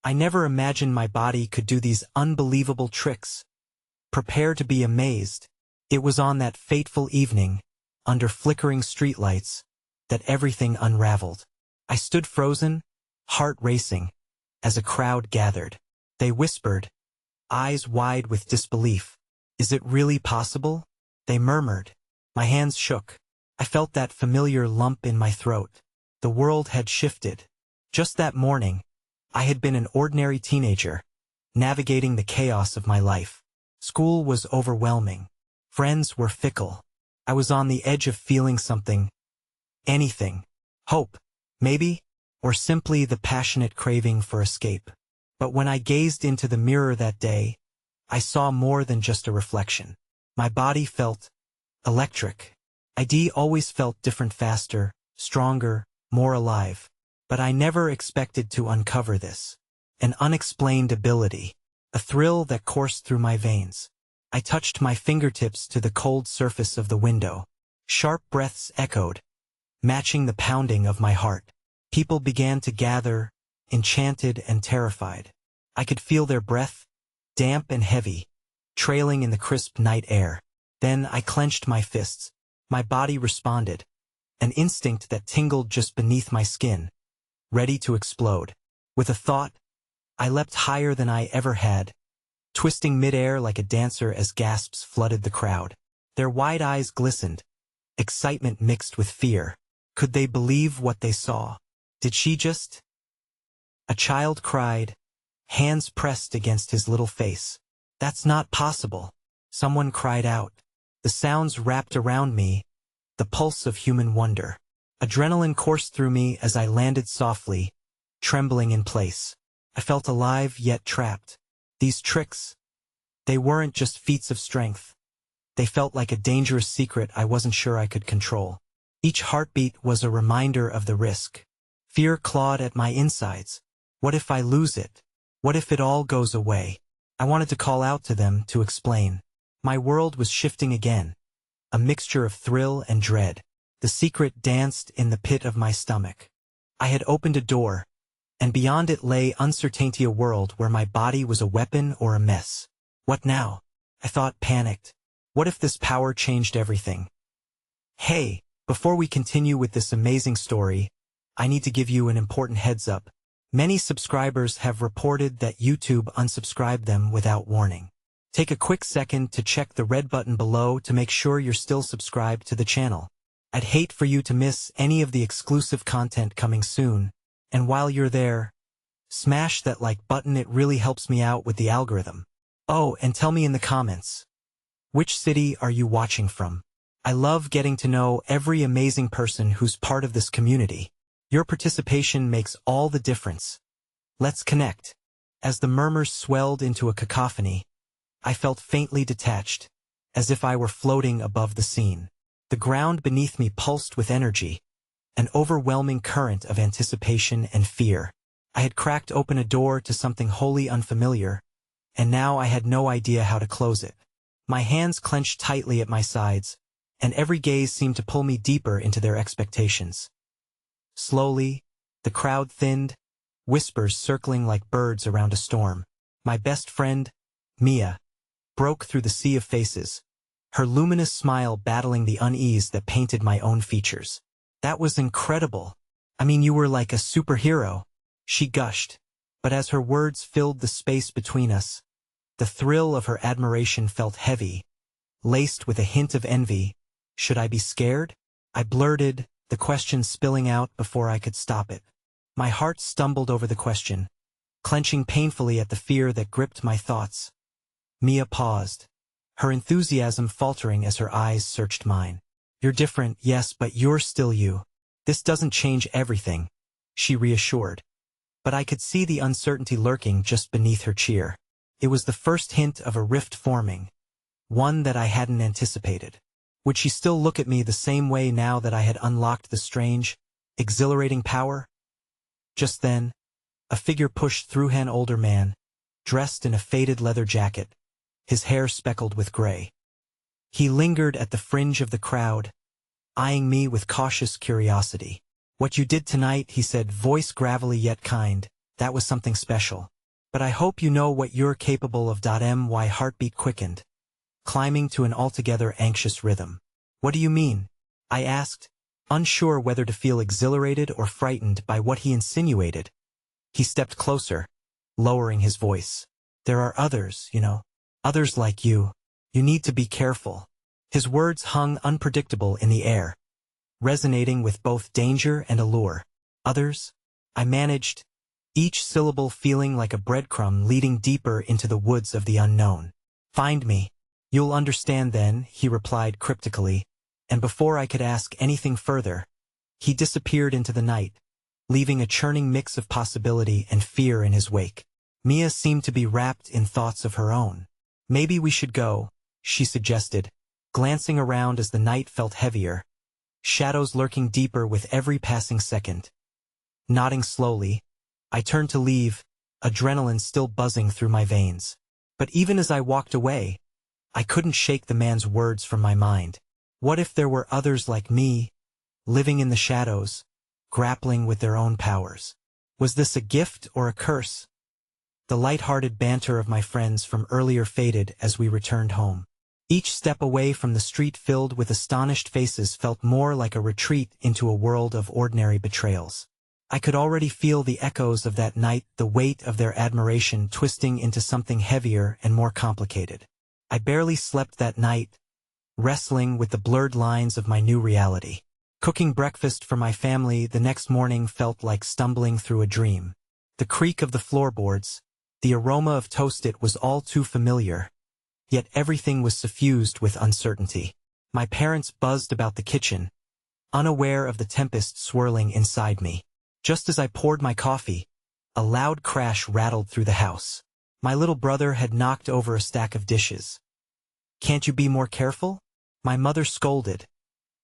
I never imagined my body could do these unbelievable tricks. Prepare to be amazed. It was on that fateful evening, under flickering streetlights, that everything unraveled. I stood frozen, heart racing, as a crowd gathered. They whispered, eyes wide with disbelief. Is it really possible? They murmured. My hands shook. I felt that familiar lump in my throat. The world had shifted. Just that morning, I had been an ordinary teenager, navigating the chaos of my life. School was overwhelming. Friends were fickle. I was on the edge of feeling something. Anything. Hope, maybe, or simply the passionate craving for escape. But when I gazed into the mirror that day, I saw more than just a reflection. My body felt electric. I always felt different, faster, stronger, more alive. But I never expected to uncover this. An unexplained ability. A thrill that coursed through my veins. I touched my fingertips to the cold surface of the window. Sharp breaths echoed, matching the pounding of my heart. People began to gather, enchanted and terrified. I could feel their breath, damp and heavy, trailing in the crisp night air. Then I clenched my fists. My body responded, an instinct that tingled just beneath my skin, ready to explode. With a thought, I leapt higher than I ever had, twisting midair like a dancer as gasps flooded the crowd. Their wide eyes glistened, excitement mixed with fear. Could they believe what they saw? Did she just? A child cried, hands pressed against his little face. That's not possible. Someone cried out. The sounds wrapped around me, the pulse of human wonder. Adrenaline coursed through me as I landed softly, trembling in place. I felt alive yet trapped. These tricks, they weren't just feats of strength. They felt like a dangerous secret I wasn't sure I could control. Each heartbeat was a reminder of the risk. Fear clawed at my insides. What if I lose it? What if it all goes away? I wanted to call out to them, to explain. My world was shifting again, a mixture of thrill and dread. The secret danced in the pit of my stomach. I had opened a door, and beyond it lay uncertainty, a world where my body was a weapon or a mess. What now? I thought, panicked. What if this power changed everything? Hey, before we continue with this amazing story, I need to give you an important heads up. Many subscribers have reported that YouTube unsubscribed them without warning. Take a quick second to check the red button below to make sure you're still subscribed to the channel. I'd hate for you to miss any of the exclusive content coming soon. And while you're there, smash that like button, it really helps me out with the algorithm. Oh, and tell me in the comments, which city are you watching from? I love getting to know every amazing person who's part of this community. Your participation makes all the difference. Let's connect. As the murmurs swelled into a cacophony, I felt faintly detached, as if I were floating above the scene. The ground beneath me pulsed with energy, an overwhelming current of anticipation and fear. I had cracked open a door to something wholly unfamiliar, and now I had no idea how to close it. My hands clenched tightly at my sides, and every gaze seemed to pull me deeper into their expectations. Slowly, the crowd thinned, whispers circling like birds around a storm. My best friend, Mia, broke through the sea of faces, her luminous smile battling the unease that painted my own features. That was incredible. I mean, you were like a superhero, she gushed. But as her words filled the space between us, the thrill of her admiration felt heavy, laced with a hint of envy. Should I be scared? I blurted, the question spilling out before I could stop it. My heart stumbled over the question, clenching painfully at the fear that gripped my thoughts. Mia paused, her enthusiasm faltering as her eyes searched mine. You're different, yes, but you're still you. This doesn't change everything, she reassured. But I could see the uncertainty lurking just beneath her cheer. It was the first hint of a rift forming, one that I hadn't anticipated. Would she still look at me the same way now that I had unlocked the strange, exhilarating power? Just then, a figure pushed through an older man, dressed in a faded leather jacket, his hair speckled with gray. He lingered at the fringe of the crowd, eyeing me with cautious curiosity. What you did tonight, he said, voice gravelly yet kind, That was something special. But I hope you know what you're capable of. My heartbeat quickened, climbing to an altogether anxious rhythm. What do you mean? I asked, unsure whether to feel exhilarated or frightened by what he insinuated. He stepped closer, lowering his voice. There are others, you know. Others like you. You need to be careful. His words hung unpredictable in the air, resonating with both danger and allure. Others? I managed, each syllable feeling like a breadcrumb leading deeper into the woods of the unknown. Find me. You'll understand then, he replied cryptically, and before I could ask anything further, he disappeared into the night, leaving a churning mix of possibility and fear in his wake. Mia seemed to be wrapped in thoughts of her own. Maybe we should go, she suggested, glancing around as the night felt heavier, shadows lurking deeper with every passing second. Nodding slowly, I turned to leave, adrenaline still buzzing through my veins. But even as I walked away, I couldn't shake the man's words from my mind. What if there were others like me, living in the shadows, grappling with their own powers? Was this a gift or a curse? The light-hearted banter of my friends from earlier faded as we returned home. Each step away from the street filled with astonished faces felt more like a retreat into a world of ordinary betrayals. I could already feel the echoes of that night, the weight of their admiration twisting into something heavier and more complicated. I barely slept that night, wrestling with the blurred lines of my new reality. Cooking breakfast for my family the next morning felt like stumbling through a dream. The creak of the floorboards, the aroma of toast, it was all too familiar. Yet everything was suffused with uncertainty. My parents buzzed about the kitchen, unaware of the tempest swirling inside me. Just as I poured my coffee, a loud crash rattled through the house. My little brother had knocked over a stack of dishes. Can't you be more careful? My mother scolded,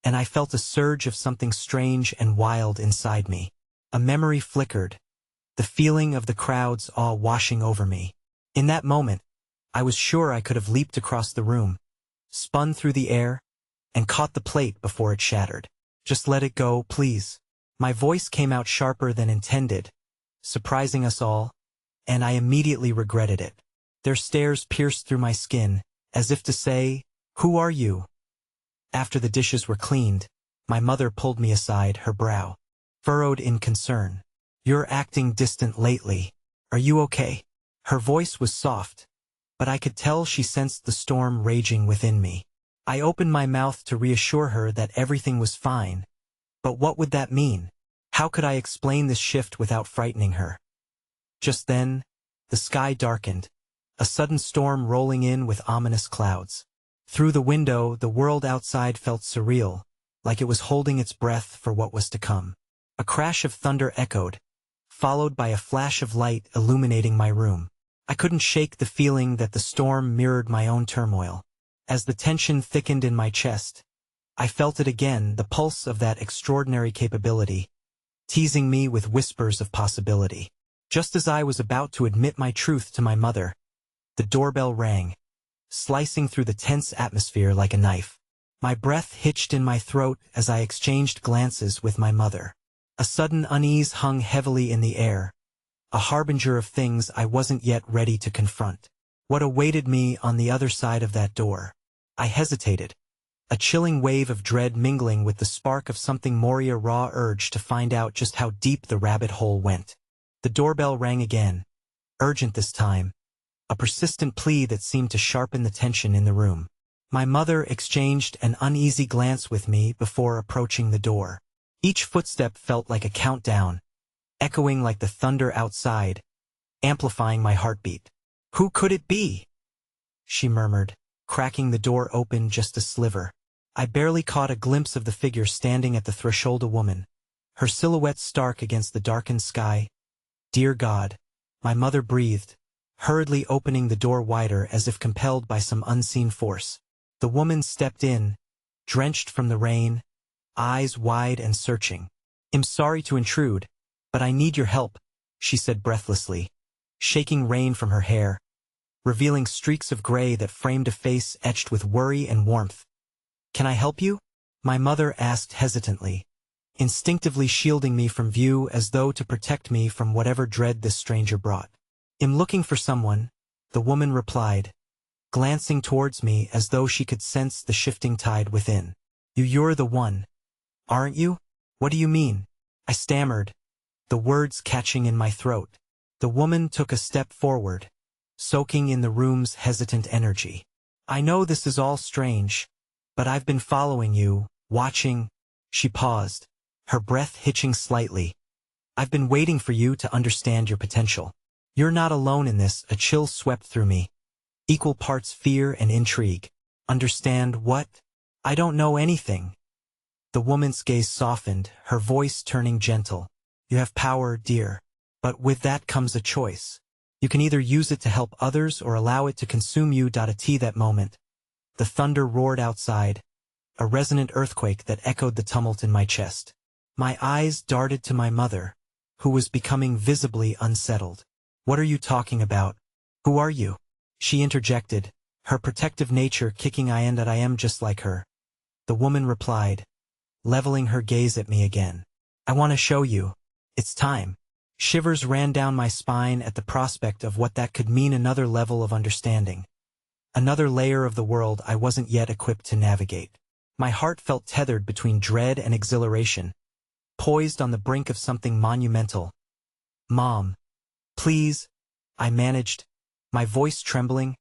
and I felt a surge of something strange and wild inside me. A memory flickered, the feeling of the crowd's awe washing over me. In that moment, I was sure I could have leaped across the room, spun through the air, and caught the plate before it shattered. Just let it go, please. My voice came out sharper than intended, surprising us all, and I immediately regretted it. Their stares pierced through my skin, as if to say, "Who are you?" After the dishes were cleaned, my mother pulled me aside, her brow furrowed in concern. "You're acting distant lately. Are you okay?" Her voice was soft, but I could tell she sensed the storm raging within me. I opened my mouth to reassure her that everything was fine. But what would that mean? How could I explain this shift without frightening her? Just then, the sky darkened, a sudden storm rolling in with ominous clouds. Through the window, the world outside felt surreal, like it was holding its breath for what was to come. A crash of thunder echoed, followed by a flash of light illuminating my room. I couldn't shake the feeling that the storm mirrored my own turmoil. As the tension thickened in my chest, I felt it again, the pulse of that extraordinary capability, teasing me with whispers of possibility. Just as I was about to admit my truth to my mother, the doorbell rang, slicing through the tense atmosphere like a knife. My breath hitched in my throat as I exchanged glances with my mother. A sudden unease hung heavily in the air, a harbinger of things I wasn't yet ready to confront. What awaited me on the other side of that door? I hesitated, a chilling wave of dread mingling with the spark of something more, a raw urge to find out just how deep the rabbit hole went. The doorbell rang again, urgent this time, a persistent plea that seemed to sharpen the tension in the room. My mother exchanged an uneasy glance with me before approaching the door. Each footstep felt like a countdown, echoing like the thunder outside, amplifying my heartbeat. "Who could it be?" she murmured, cracking the door open just a sliver. I barely caught a glimpse of the figure standing at the threshold, a woman, her silhouette stark against the darkened sky. "Dear God," my mother breathed, hurriedly opening the door wider as if compelled by some unseen force. The woman stepped in, drenched from the rain, eyes wide and searching. "I'm sorry to intrude, but I need your help," she said breathlessly, shaking rain from her hair, revealing streaks of gray that framed a face etched with worry and warmth. "Can I help you?" my mother asked hesitantly, instinctively shielding me from view as though to protect me from whatever dread this stranger brought. "I'm looking for someone," the woman replied, glancing towards me as though she could sense the shifting tide within. You're the one, aren't you?" "What do you mean?" I stammered, the words catching in my throat. The woman took a step forward, soaking in the room's hesitant energy. "I know this is all strange, but I've been following you, watching." She paused, her breath hitching slightly. "I've been waiting for you to understand your potential. You're not alone in this." A chill swept through me, equal parts fear and intrigue. "Understand what?" "I don't know anything." The woman's gaze softened, her voice turning gentle. "You have power, dear. But with that comes a choice. You can either use it to help others or allow it to consume you." At that moment, the thunder roared outside, a resonant earthquake that echoed the tumult in my chest. My eyes darted to my mother, who was becoming visibly unsettled. "What are you talking about? Who are you?" she interjected, her protective nature kicking in. "That I am just like her," the woman replied, leveling her gaze at me again. "I want to show you. It's time." Shivers ran down my spine at the prospect of what that could mean. Another level of understanding. Another layer of the world I wasn't yet equipped to navigate. My heart felt tethered between dread and exhilaration, poised on the brink of something monumental. "Mom, please," I managed, my voice trembling.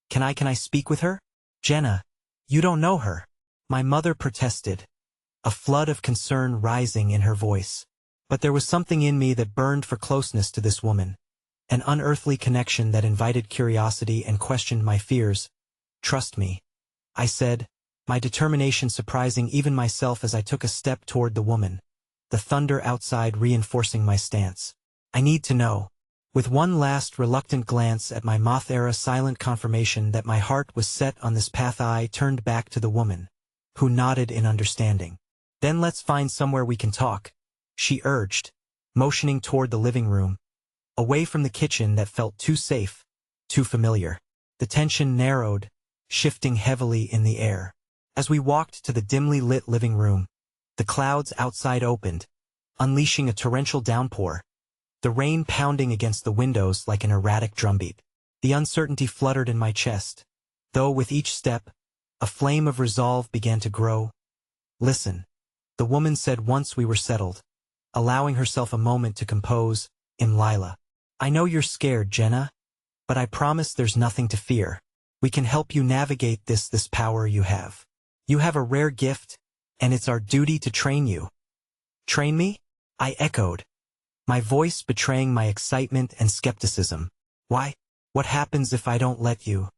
Can I speak with her?" "Jenna, you don't know her," my mother protested, a flood of concern rising in her voice. But there was something in me that burned for closeness to this woman, an unearthly connection that invited curiosity and questioned my fears. "Trust me," I said, my determination surprising even myself as I took a step toward the woman, the thunder outside reinforcing my stance. "I need to know." With one last reluctant glance at my Moth-era silent confirmation that my heart was set on this path, I turned back to the woman, who nodded in understanding. "Then let's find somewhere we can talk," she urged, motioning toward the living room, away from the kitchen that felt too safe, too familiar. The tension narrowed, shifting heavily in the air. As we walked to the dimly lit living room, the clouds outside opened, unleashing a torrential downpour, the rain pounding against the windows like an erratic drumbeat. The uncertainty fluttered in my chest, though with each step, a flame of resolve began to grow. "Listen," the woman said once we were settled, allowing herself a moment to compose. "Lila, I know you're scared, Jenna, but I promise there's nothing to fear. We can help you navigate this power you have. You have a rare gift, and it's our duty to train you." "Train me?" I echoed, my voice betraying my excitement and skepticism. "Why? What happens if I don't let you?"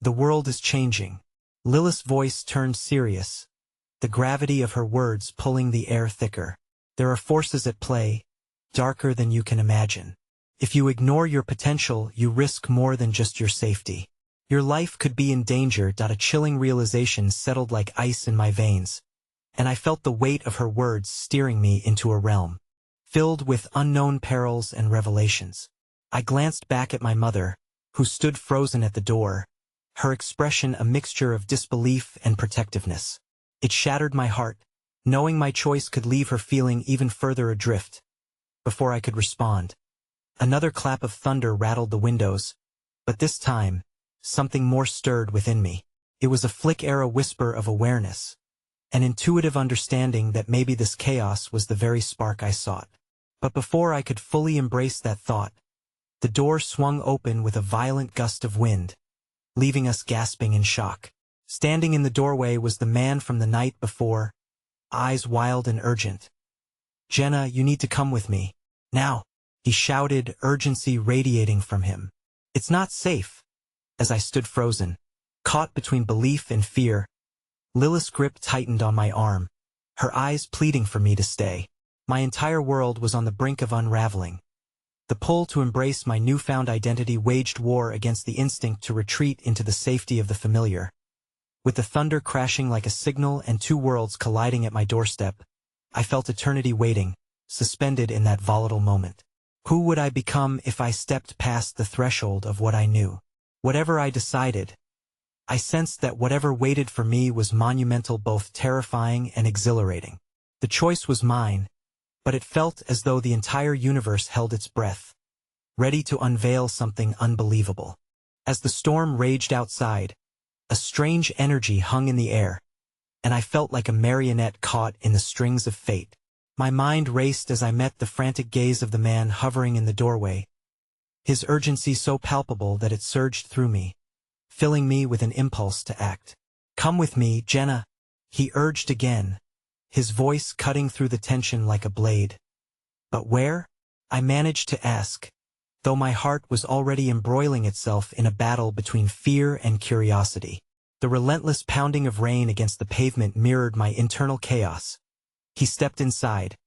"The world is changing." Lilith's voice turned serious, the gravity of her words pulling the air thicker. "There are forces at play, darker than you can imagine. If you ignore your potential, you risk more than just your safety. Your life could be in danger." A chilling realization settled like ice in my veins, and I felt the weight of her words steering me into a realm filled with unknown perils and revelations. I glanced back at my mother, who stood frozen at the door, her expression a mixture of disbelief and protectiveness. It shattered my heart, knowing my choice could leave her feeling even further adrift. Before I could respond, another clap of thunder rattled the windows, but this time, something more stirred within me. It was a flick-era whisper of awareness, an intuitive understanding that maybe this chaos was the very spark I sought. But before I could fully embrace that thought, the door swung open with a violent gust of wind, leaving us gasping in shock. Standing in the doorway was the man from the night before, eyes wild and urgent. "Jenna, you need to come with me. Now," he shouted, urgency radiating from him. "It's not safe." As I stood frozen, caught between belief and fear, Lilith's grip tightened on my arm, her eyes pleading for me to stay. My entire world was on the brink of unraveling. The pull to embrace my newfound identity waged war against the instinct to retreat into the safety of the familiar. With the thunder crashing like a signal and two worlds colliding at my doorstep, I felt eternity waiting, suspended in that volatile moment. Who would I become if I stepped past the threshold of what I knew? Whatever I decided, I sensed that whatever waited for me was monumental, both terrifying and exhilarating. The choice was mine, but it felt as though the entire universe held its breath, ready to unveil something unbelievable. As the storm raged outside, a strange energy hung in the air, and I felt like a marionette caught in the strings of fate. My mind raced as I met the frantic gaze of the man hovering in the doorway, his urgency so palpable that it surged through me, filling me with an impulse to act. "Come with me, Jenna," he urged again, his voice cutting through the tension like a blade. "But where?" I managed to ask, though my heart was already embroiling itself in a battle between fear and curiosity. The relentless pounding of rain against the pavement mirrored my internal chaos. He stepped inside,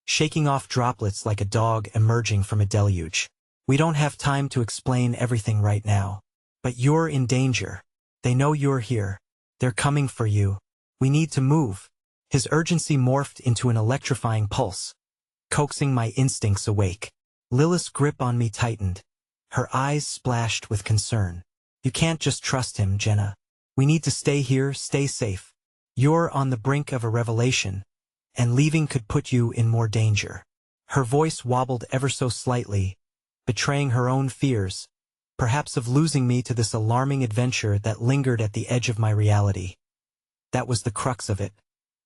shaking off droplets like a dog emerging from a deluge. "We don't have time to explain everything right now. But you're in danger. They know you're here. They're coming for you. We need to move." His urgency morphed into an electrifying pulse, coaxing my instincts awake. Lilith's grip on me tightened, her eyes splashed with concern. "You can't just trust him, Jenna. We need to stay here, stay safe. You're on the brink of a revelation, and leaving could put you in more danger." Her voice wobbled ever so slightly, betraying her own fears, perhaps of losing me to this alarming adventure that lingered at the edge of my reality. That was the crux of it,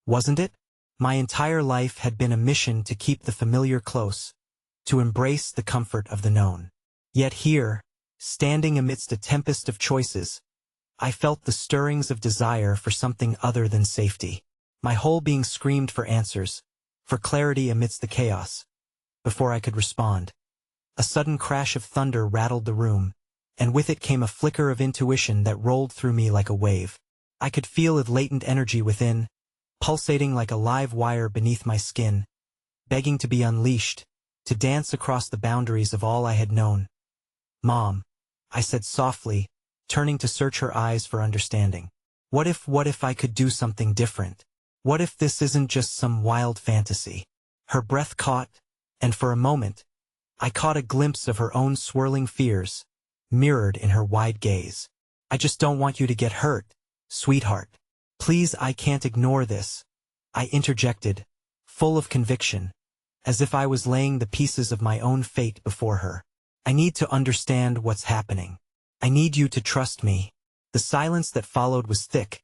wasn't it? My entire life had been a mission to keep the familiar close, to embrace the comfort of the known. Yet here, standing amidst a tempest of choices, I felt the stirrings of desire for something other than safety. My whole being screamed for answers, for clarity amidst the chaos. Before I could respond, a sudden crash of thunder rattled the room, and with it came a flicker of intuition that rolled through me like a wave. I could feel the latent energy within, pulsating like a live wire beneath my skin, begging to be unleashed, to dance across the boundaries of all I had known. "Mom," I said softly, turning to search her eyes for understanding. What if I could do something different? What if this isn't just some wild fantasy?" Her breath caught, and for a moment, I caught a glimpse of her own swirling fears, mirrored in her wide gaze. "I just don't want you to get hurt, sweetheart. Please, I can't ignore this," I interjected, full of conviction, as if I was laying the pieces of my own fate before her. "I need to understand what's happening. I need you to trust me." The silence that followed was thick,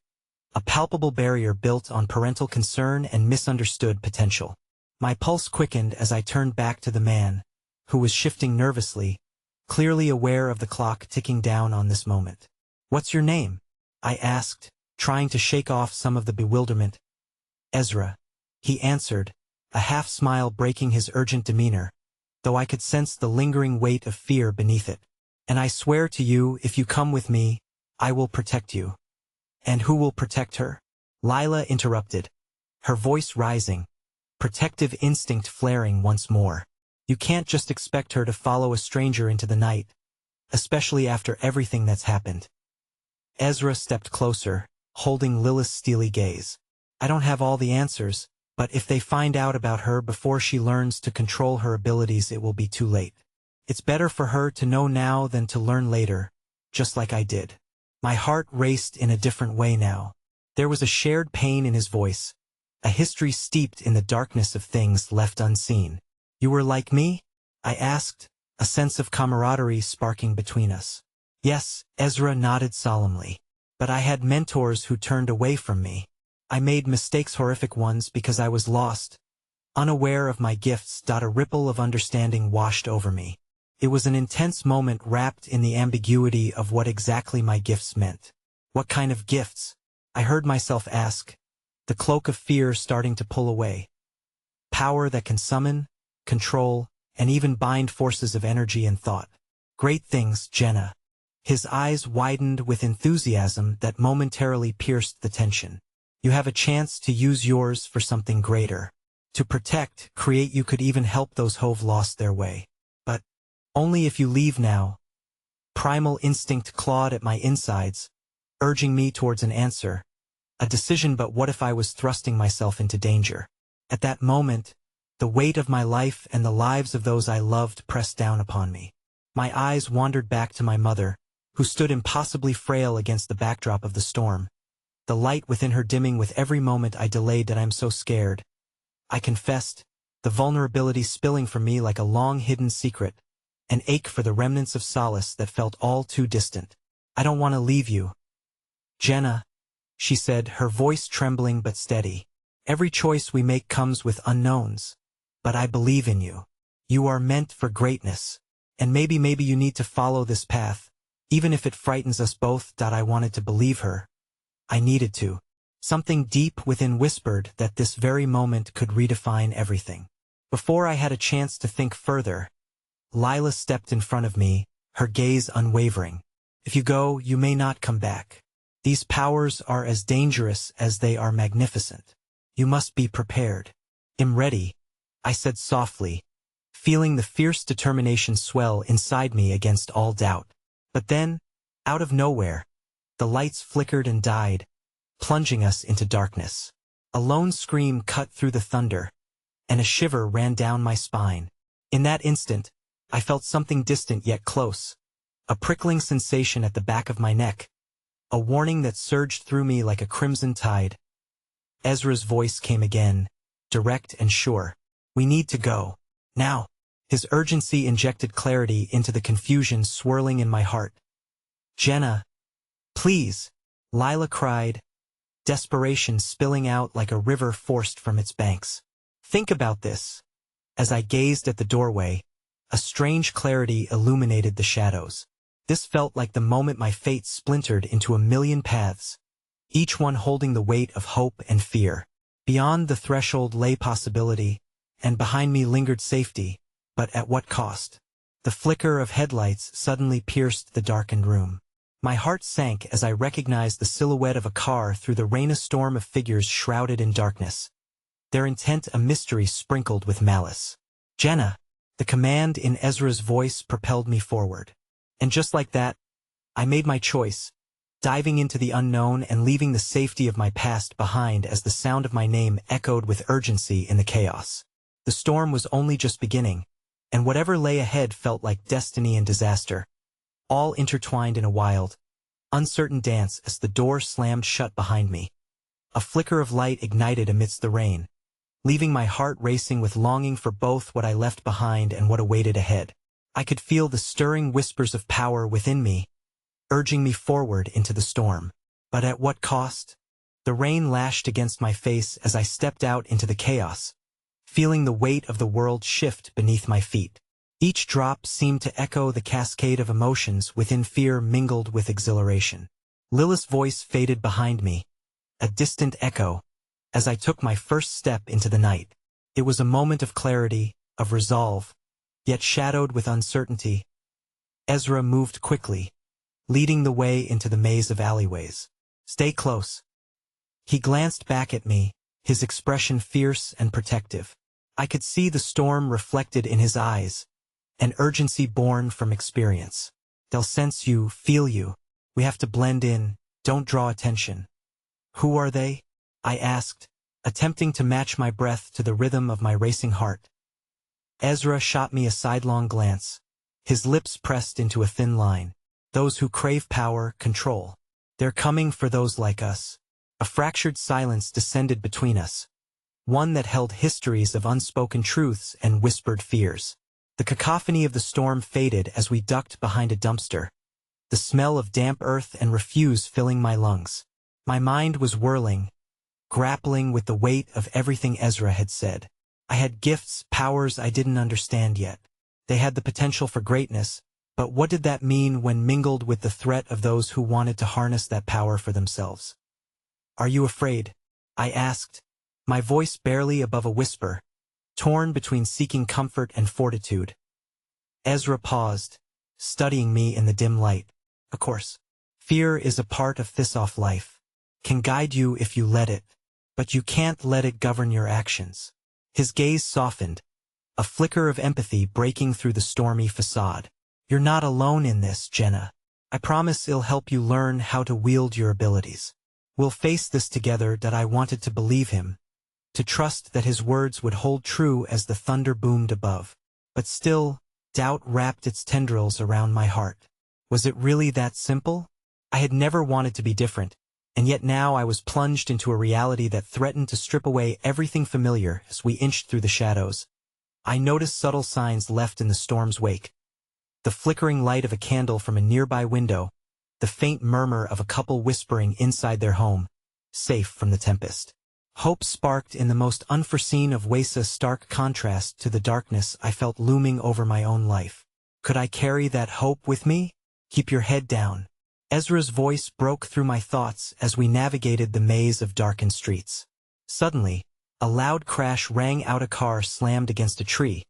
a palpable barrier built on parental concern and misunderstood potential. My pulse quickened as I turned back to the man, who was shifting nervously, clearly aware of the clock ticking down on this moment. "What's your name?" I asked, trying to shake off some of the bewilderment. "Ezra," he answered, a half-smile breaking his urgent demeanor, though I could sense the lingering weight of fear beneath it. "And I swear to you, if you come with me, I will protect you." "And who will protect her?" Lila interrupted, her voice rising, protective instinct flaring once more. "You can't just expect her to follow a stranger into the night, especially after everything that's happened." Ezra stepped closer, holding Lilith's steely gaze. "I don't have all the answers, but if they find out about her before she learns to control her abilities, it will be too late. It's better for her to know now than to learn later, just like I did." My heart raced in a different way now. There was a shared pain in his voice, a history steeped in the darkness of things left unseen. "You were like me?" I asked, a sense of camaraderie sparking between us. "Yes," Ezra nodded solemnly. "But I had mentors who turned away from me. I made mistakes, horrific ones, because I was lost, unaware of my gifts. A ripple of understanding washed over me. It was an intense moment wrapped in the ambiguity of what exactly my gifts meant. What kind of gifts? I heard myself ask, the cloak of fear starting to pull away. Power that can summon, control, and even bind forces of energy and thought. Great things, Jenna. His eyes widened with enthusiasm that momentarily pierced the tension. You have a chance to use yours for something greater. To protect, create, you could even help those who've lost their way. But only if you leave now. Primal instinct clawed at my insides, urging me towards an answer, a decision. But what if I was thrusting myself into danger? At that moment, the weight of my life and the lives of those I loved pressed down upon me. My eyes wandered back to my mother, who stood impossibly frail against the backdrop of the storm, the light within her dimming with every moment I delayed. That I'm so scared. I confessed, the vulnerability spilling from me like a long-hidden secret, an ache for the remnants of solace that felt all too distant. I don't want to leave you, Jenna, she said, her voice trembling but steady. Every choice we make comes with unknowns. But I believe in you. You are meant for greatness. And maybe you need to follow this path, even if it frightens us both. I wanted to believe her. I needed to. Something deep within whispered that this very moment could redefine everything. Before I had a chance to think further, Lila stepped in front of me, her gaze unwavering. If you go, you may not come back. These powers are as dangerous as they are magnificent. You must be prepared. I'm ready, I said softly, feeling the fierce determination swell inside me against all doubt. But then, out of nowhere, the lights flickered and died, plunging us into darkness. A lone scream cut through the thunder, and a shiver ran down my spine. In that instant, I felt something distant yet close, a prickling sensation at the back of my neck, a warning that surged through me like a crimson tide. Ezra's voice came again, direct and sure. We need to go. Now. His urgency injected clarity into the confusion swirling in my heart. Jenna, please, Lila cried, desperation spilling out like a river forced from its banks. Think about this. As I gazed at the doorway, a strange clarity illuminated the shadows. This felt like the moment my fate splintered into a million paths, each one holding the weight of hope and fear. Beyond the threshold lay possibility, and behind me lingered safety, but at what cost? The flicker of headlights suddenly pierced the darkened room. My heart sank as I recognized the silhouette of a car through the rain, a storm of figures shrouded in darkness, their intent a mystery sprinkled with malice. Jenna, the command in Ezra's voice propelled me forward. And just like that, I made my choice, diving into the unknown and leaving the safety of my past behind as the sound of my name echoed with urgency in the chaos. The storm was only just beginning, and whatever lay ahead felt like destiny and disaster, all intertwined in a wild, uncertain dance as the door slammed shut behind me. A flicker of light ignited amidst the rain, leaving my heart racing with longing for both what I left behind and what awaited ahead. I could feel the stirring whispers of power within me, urging me forward into the storm. But at what cost? The rain lashed against my face as I stepped out into the chaos, feeling the weight of the world shift beneath my feet. Each drop seemed to echo the cascade of emotions within, fear mingled with exhilaration. Lilith's voice faded behind me, a distant echo, as I took my first step into the night. It was a moment of clarity, of resolve, yet shadowed with uncertainty. Ezra moved quickly, leading the way into the maze of alleyways. Stay close. He glanced back at me, his expression fierce and protective. I could see the storm reflected in his eyes, an urgency born from experience. They'll sense you, feel you. We have to blend in, don't draw attention. Who are they? I asked, attempting to match my breath to the rhythm of my racing heart. Ezra shot me a sidelong glance, his lips pressed into a thin line. Those who crave power, control. They're coming for those like us. A fractured silence descended between us, one that held histories of unspoken truths and whispered fears. The cacophony of the storm faded as we ducked behind a dumpster, the smell of damp earth and refuse filling my lungs. My mind was whirling, grappling with the weight of everything Ezra had said. I had gifts, powers I didn't understand yet. They had the potential for greatness, but what did that mean when mingled with the threat of those who wanted to harness that power for themselves? Are you afraid? I asked, my voice barely above a whisper, torn between seeking comfort and fortitude. Ezra paused, studying me in the dim light. Of course, fear is a part of this off life, can guide you if you let it, but you can't let it govern your actions. His gaze softened, a flicker of empathy breaking through the stormy facade. You're not alone in this, Jenna. I promise it'll help you learn how to wield your abilities. We'll face this together. That I wanted to believe him, to trust that his words would hold true as the thunder boomed above. But still, doubt wrapped its tendrils around my heart. Was it really that simple? I had never wanted to be different, And yet now I was plunged into a reality that threatened to strip away everything familiar as we inched through the shadows. I noticed subtle signs left in the storm's wake. The flickering light of a candle from a nearby window, the faint murmur of a couple whispering inside their home, safe from the tempest. Hope sparked in the most unforeseen of ways, a stark contrast to the darkness I felt looming over my own life. Could I carry that hope with me? Keep your head down. Ezra's voice broke through my thoughts as we navigated the maze of darkened streets. Suddenly, a loud crash rang out. A car slammed against a tree,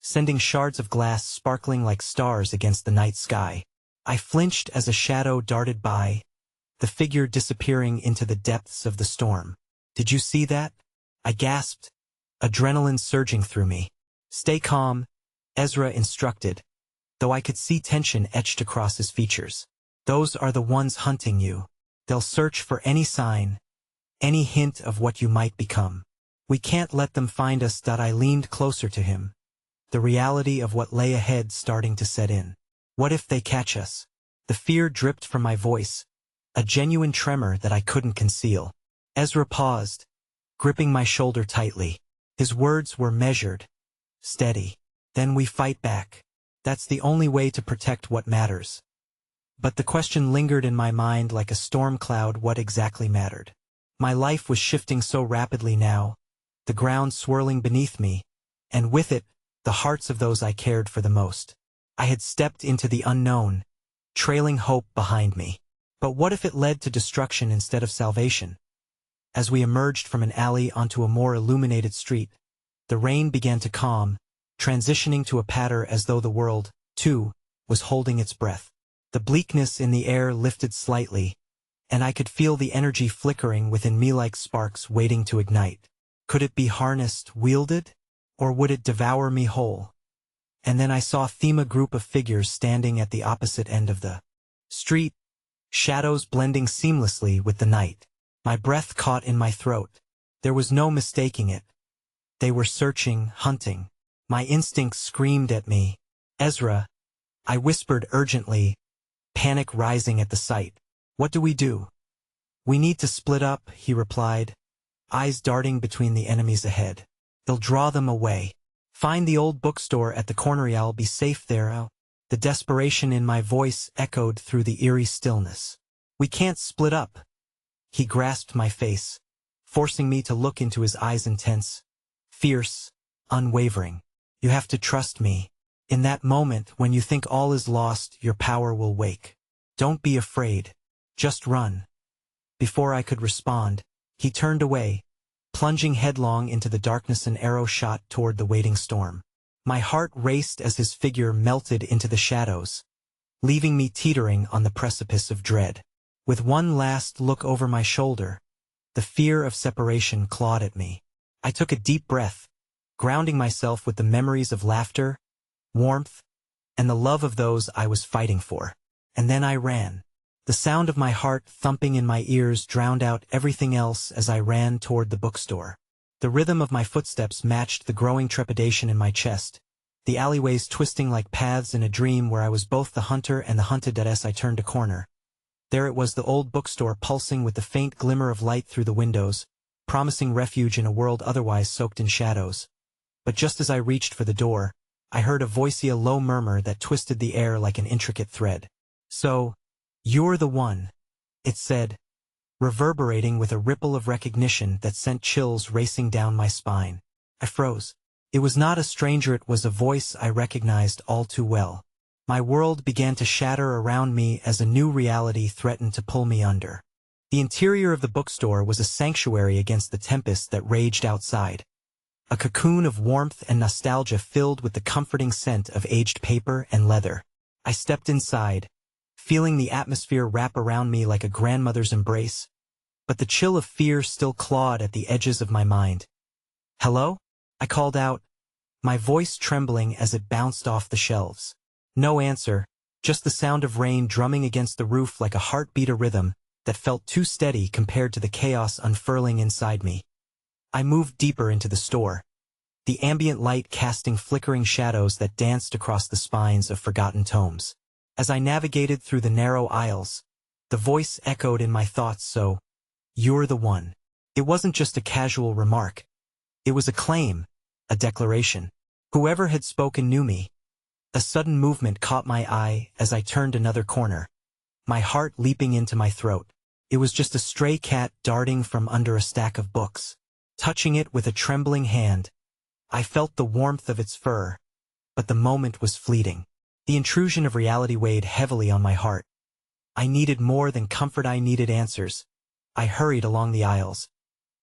sending shards of glass sparkling like stars against the night sky. I flinched as a shadow darted by, the figure disappearing into the depths of the storm. Did you see that? I gasped, adrenaline surging through me. Stay calm, Ezra instructed, though I could see tension etched across his features. Those are the ones hunting you. They'll search for any sign, any hint of what you might become. We can't let them find us. I leaned closer to him, the reality of what lay ahead starting to set in. What if they catch us? The fear dripped from my voice, a genuine tremor that I couldn't conceal. Ezra paused, gripping my shoulder tightly. His words were measured, steady. Then we fight back. That's the only way to protect what matters. But the question lingered in my mind like a storm cloud. What exactly mattered? My life was shifting so rapidly now, the ground swirling beneath me, and with it, the hearts of those I cared for the most. I had stepped into the unknown, trailing hope behind me. But what if it led to destruction instead of salvation? As we emerged from an alley onto a more illuminated street, the rain began to calm, transitioning to a patter as though the world, too, was holding its breath. The bleakness in the air lifted slightly, and I could feel the energy flickering within me like sparks waiting to ignite. Could it be harnessed, wielded, or would it devour me whole? And then I saw a group of figures standing at the opposite end of the street, shadows blending seamlessly with the night. My breath caught in my throat. There was no mistaking it. They were searching, hunting. My instincts screamed at me. Ezra, I whispered urgently, panic rising at the sight. What do we do? We need to split up, he replied, eyes darting between the enemies ahead. They'll draw them away. Find the old bookstore at the corner. I'll be safe there. The desperation in my voice echoed through the eerie stillness. We can't split up. He grasped my face, forcing me to look into his eyes, intense, fierce, unwavering. You have to trust me. In that moment when you think all is lost, your power will wake. Don't be afraid. Just run. Before I could respond, he turned away, plunging headlong into the darkness, an arrow shot toward the waiting storm. My heart raced as his figure melted into the shadows, leaving me teetering on the precipice of dread. With one last look over my shoulder, the fear of separation clawed at me. I took a deep breath, grounding myself with the memories of laughter, warmth, and the love of those I was fighting for. And then I ran. The sound of my heart thumping in my ears drowned out everything else as I ran toward the bookstore. The rhythm of my footsteps matched the growing trepidation in my chest, the alleyways twisting like paths in a dream where I was both the hunter and the hunted. As I turned a corner, there it was, the old bookstore pulsing with the faint glimmer of light through the windows, promising refuge in a world otherwise soaked in shadows. But just as I reached for the door, I heard a voicey, a low murmur that twisted the air like an intricate thread. So, you're the one, it said, reverberating with a ripple of recognition that sent chills racing down my spine. I froze. It was not a stranger, it was a voice I recognized all too well. My world began to shatter around me as a new reality threatened to pull me under. The interior of the bookstore was a sanctuary against the tempest that raged outside. A cocoon of warmth and nostalgia filled with the comforting scent of aged paper and leather. I stepped inside, feeling the atmosphere wrap around me like a grandmother's embrace, but the chill of fear still clawed at the edges of my mind. Hello? I called out, my voice trembling as it bounced off the shelves. No answer, just the sound of rain drumming against the roof like a heartbeat, a rhythm that felt too steady compared to the chaos unfurling inside me. I moved deeper into the store, the ambient light casting flickering shadows that danced across the spines of forgotten tomes. As I navigated through the narrow aisles, the voice echoed in my thoughts, so, "You're the one." It wasn't just a casual remark. It was a claim, a declaration. Whoever had spoken knew me. A sudden movement caught my eye as I turned another corner, my heart leaping into my throat. It was just a stray cat darting from under a stack of books. Touching it with a trembling hand, I felt the warmth of its fur, but the moment was fleeting. The intrusion of reality weighed heavily on my heart. I needed more than comfort, I needed answers. I hurried along the aisles,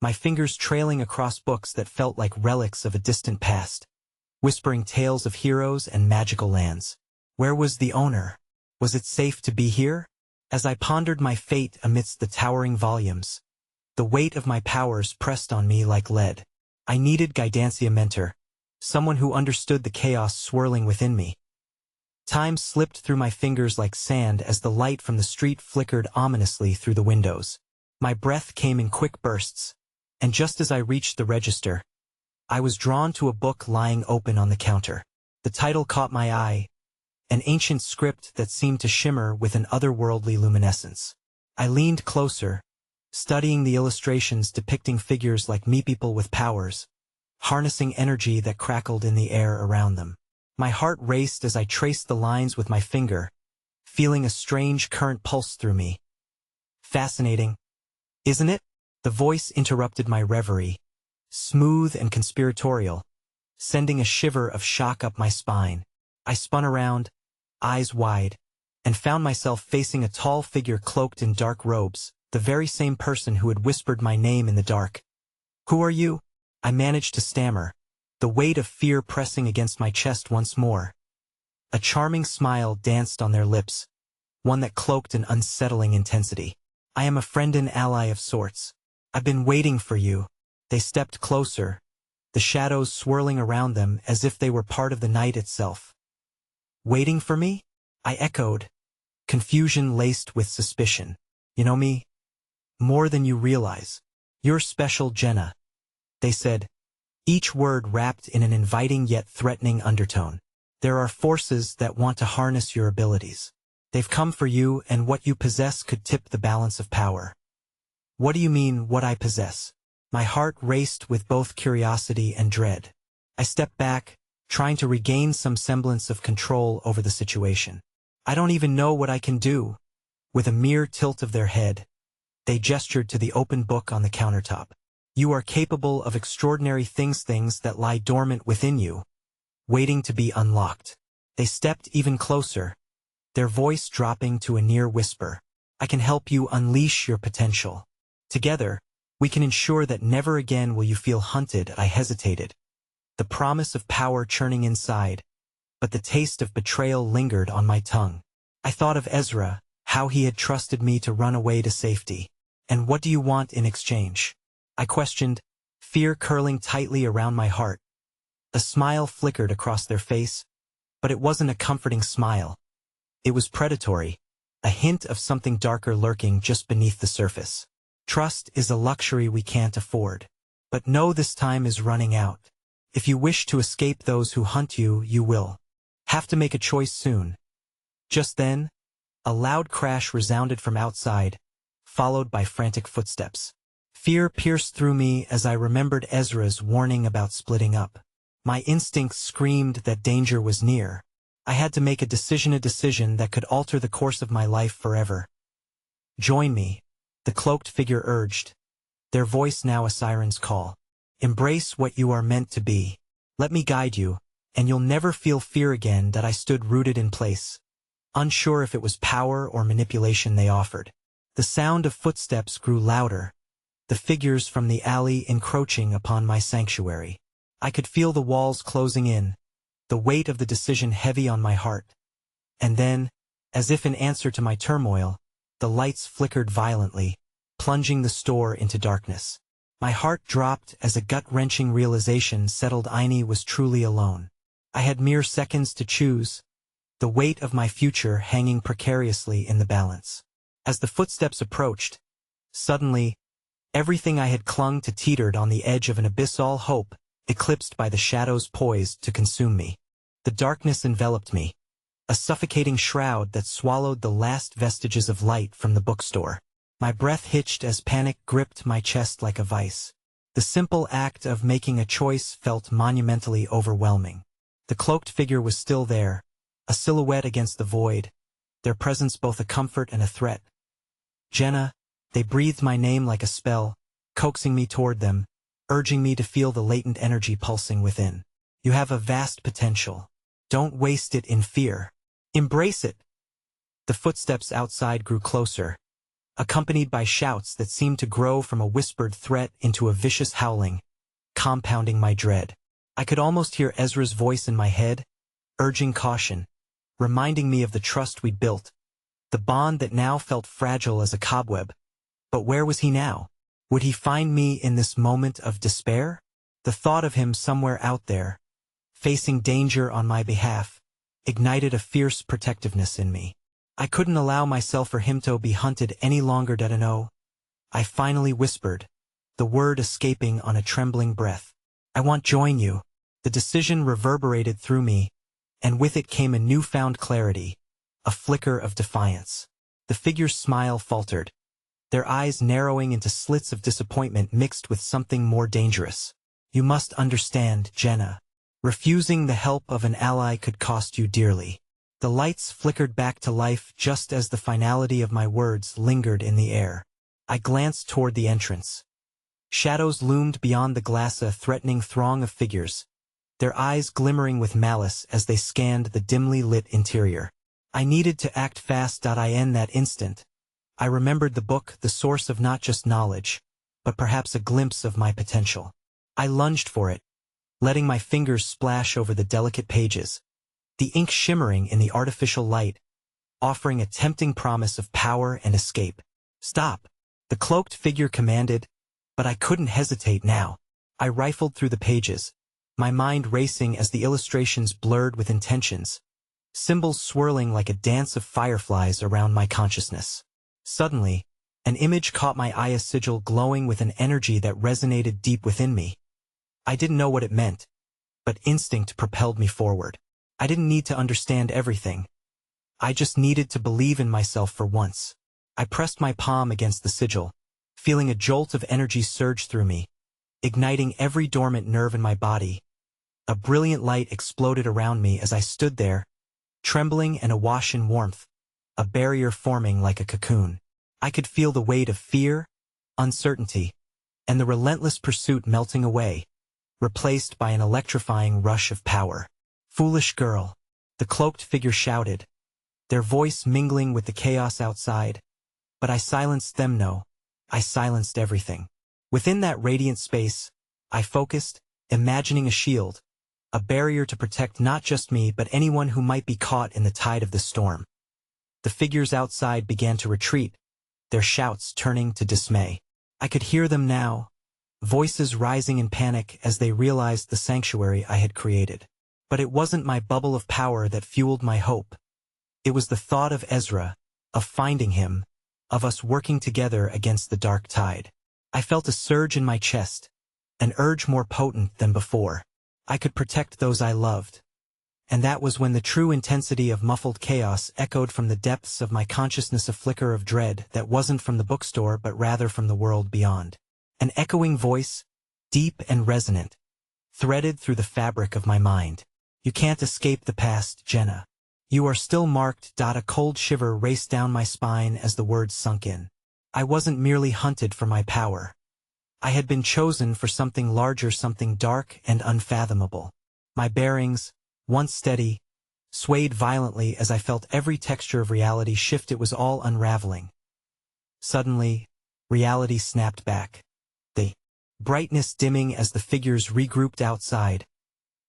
my fingers trailing across books that felt like relics of a distant past, whispering tales of heroes and magical lands. Where was the owner? Was it safe to be here? As I pondered my fate amidst the towering volumes, the weight of my powers pressed on me like lead. I needed guidance, a mentor, someone who understood the chaos swirling within me. Time slipped through my fingers like sand as the light from the street flickered ominously through the windows. My breath came in quick bursts, and just as I reached the register, I was drawn to a book lying open on the counter. The title caught my eye, an ancient script that seemed to shimmer with an otherworldly luminescence. I leaned closer, studying the illustrations depicting figures like meeple with powers, harnessing energy that crackled in the air around them. My heart raced as I traced the lines with my finger, feeling a strange current pulse through me. Fascinating, isn't it? The voice interrupted my reverie, smooth and conspiratorial, sending a shiver of shock up my spine. I spun around, eyes wide, and found myself facing a tall figure cloaked in dark robes, the very same person who had whispered my name in the dark. "Who are you?" I managed to stammer, the weight of fear pressing against my chest once more. A charming smile danced on their lips, one that cloaked an unsettling intensity. "I am a friend and ally of sorts. I've been waiting for you." They stepped closer, the shadows swirling around them as if they were part of the night itself. "Waiting for me?" I echoed, confusion laced with suspicion. "You know me? More than you realize. You're special, Jenna," they said, each word wrapped in an inviting yet threatening undertone. "There are forces that want to harness your abilities. They've come for you, and what you possess could tip the balance of power." "What do you mean, what I possess?" My heart raced with both curiosity and dread. I stepped back, trying to regain some semblance of control over the situation. "I don't even know what I can do." With a mere tilt of their head, they gestured to the open book on the countertop. "You are capable of extraordinary things that lie dormant within you, waiting to be unlocked." They stepped even closer, their voice dropping to a near whisper. "I can help you unleash your potential. Together, we can ensure that never again will you feel hunted." I hesitated, the promise of power churning inside, but the taste of betrayal lingered on my tongue. I thought of Ezra, how he had trusted me to run away to safety. "And what do you want in exchange?" I questioned, fear curling tightly around my heart. A smile flickered across their face, but it wasn't a comforting smile. It was predatory, a hint of something darker lurking just beneath the surface. "Trust is a luxury we can't afford. But know this time is running out. If you wish to escape those who hunt you, you will have to make a choice soon." Just then, a loud crash resounded from outside, followed by frantic footsteps. Fear pierced through me as I remembered Ezra's warning about splitting up. My instincts screamed that danger was near. I had to make a decision that could alter the course of my life forever. "Join me," the cloaked figure urged, their voice now a siren's call. "Embrace what you are meant to be. Let me guide you, and you'll never feel fear again." That I stood rooted in place, unsure if it was power or manipulation they offered. The sound of footsteps grew louder, the figures from the alley encroaching upon my sanctuary. I could feel the walls closing in, the weight of the decision heavy on my heart. And then, as if in answer to my turmoil, the lights flickered violently, plunging the store into darkness. My heart dropped as a gut-wrenching realization settled. I was truly alone. I had mere seconds to choose, the weight of my future hanging precariously in the balance. As the footsteps approached, suddenly, everything I had clung to teetered on the edge of an abyss, all hope eclipsed by the shadows poised to consume me. The darkness enveloped me, a suffocating shroud that swallowed the last vestiges of light from the bookstore. My breath hitched as panic gripped my chest like a vice. The simple act of making a choice felt monumentally overwhelming. The cloaked figure was still there, a silhouette against the void, their presence both a comfort and a threat. Jenna, they breathed my name like a spell, coaxing me toward them, urging me to feel the latent energy pulsing within. You have a vast potential. Don't waste it in fear. Embrace it. The footsteps outside grew closer, accompanied by shouts that seemed to grow from a whispered threat into a vicious howling, compounding my dread. I could almost hear Ezra's voice in my head, urging caution, reminding me of the trust we'd built, the bond that now felt fragile as a cobweb. But where was he now? Would he find me in this moment of despair? The thought of him somewhere out there, facing danger on my behalf, ignited a fierce protectiveness in me. I couldn't allow myself or him to be hunted any longer. No. I finally whispered, the word escaping on a trembling breath. I want join you. The decision reverberated through me, and with it came a newfound clarity, a flicker of defiance. The figure's smile faltered, their eyes narrowing into slits of disappointment mixed with something more dangerous. You must understand, Jenna. Refusing the help of an ally could cost you dearly. The lights flickered back to life just as the finality of my words lingered in the air. I glanced toward the entrance. Shadows loomed beyond the glass, a threatening throng of figures, their eyes glimmering with malice as they scanned the dimly lit interior. I needed to act fast. In that instant, I remembered the book, the source of not just knowledge, but perhaps a glimpse of my potential. I lunged for it, letting my fingers splash over the delicate pages, the ink shimmering in the artificial light, offering a tempting promise of power and escape. Stop, the cloaked figure commanded, but I couldn't hesitate now. I rifled through the pages, my mind racing as the illustrations blurred with intentions, symbols swirling like a dance of fireflies around my consciousness. Suddenly, an image caught my eye, a sigil glowing with an energy that resonated deep within me. I didn't know what it meant, but instinct propelled me forward. I didn't need to understand everything. I just needed to believe in myself for once. I pressed my palm against the sigil, feeling a jolt of energy surge through me, igniting every dormant nerve in my body. A brilliant light exploded around me as I stood there, trembling and awash in warmth, a barrier forming like a cocoon. I could feel the weight of fear, uncertainty, and the relentless pursuit melting away, replaced by an electrifying rush of power. Foolish girl, the cloaked figure shouted, their voice mingling with the chaos outside. But I silenced them. No, I silenced everything. Within that radiant space, I focused, imagining a shield, a barrier to protect not just me but anyone who might be caught in the tide of the storm. The figures outside began to retreat, their shouts turning to dismay. I could hear them now, voices rising in panic as they realized the sanctuary I had created. But it wasn't my bubble of power that fueled my hope. It was the thought of Ezra, of finding him, of us working together against the dark tide. I felt a surge in my chest, an urge more potent than before. I could protect those I loved. And that was when the true intensity of muffled chaos echoed from the depths of my consciousness, a flicker of dread that wasn't from the bookstore but rather from the world beyond. An echoing voice, deep and resonant, threaded through the fabric of my mind. You can't escape the past, Jenna. You are still marked. A cold shiver raced down my spine as the words sunk in. I wasn't merely hunted for my power. I had been chosen for something larger, something dark and unfathomable. My bearings, once steady, swayed violently as I felt every texture of reality shift. It was all unraveling. Suddenly, reality snapped back. The brightness dimming as the figures regrouped outside,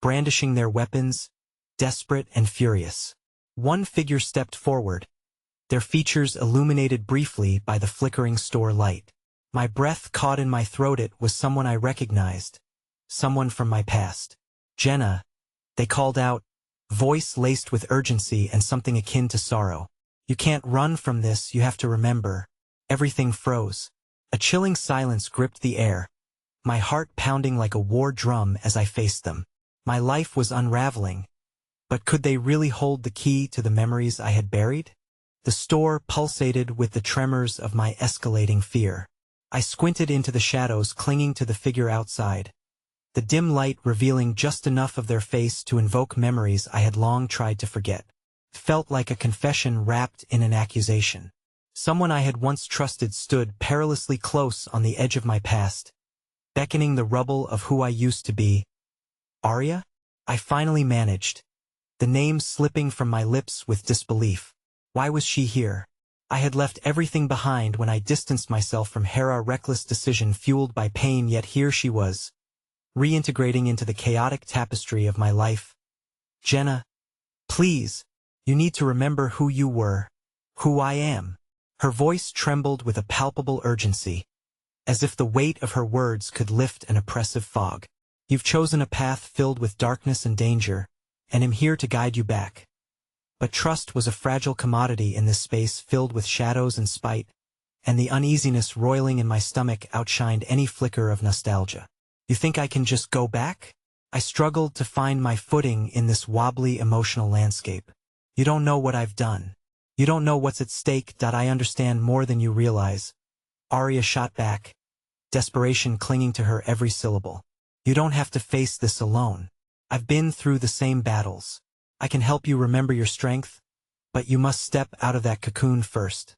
brandishing their weapons, desperate and furious. One figure stepped forward, their features illuminated briefly by the flickering store light. My breath caught in my throat. It was someone I recognized, someone from my past. Jenna, they called out, voice laced with urgency and something akin to sorrow. You can't run from this, you have to remember. Everything froze. A chilling silence gripped the air, my heart pounding like a war drum as I faced them. My life was unraveling, but could they really hold the key to the memories I had buried? The store pulsated with the tremors of my escalating fear. I squinted into the shadows clinging to the figure outside, the dim light revealing just enough of their face to invoke memories I had long tried to forget. It felt like a confession wrapped in an accusation. Someone I had once trusted stood perilously close on the edge of my past, beckoning the rubble of who I used to be. Arya? I finally managed, the name slipping from my lips with disbelief. Why was she here? I had left everything behind when I distanced myself from Hera's reckless decision fueled by pain, yet here she was, reintegrating into the chaotic tapestry of my life. Jenna, please, you need to remember who you were, who I am. Her voice trembled with a palpable urgency, as if the weight of her words could lift an oppressive fog. You've chosen a path filled with darkness and danger, and am here to guide you back. But trust was a fragile commodity in this space filled with shadows and spite, and the uneasiness roiling in my stomach outshined any flicker of nostalgia. You think I can just go back? I struggled to find my footing in this wobbly emotional landscape. You don't know what I've done. You don't know what's at stake. I understand more than you realize. Arya shot back, desperation clinging to her every syllable. You don't have to face this alone. I've been through the same battles. I can help you remember your strength, but you must step out of that cocoon first.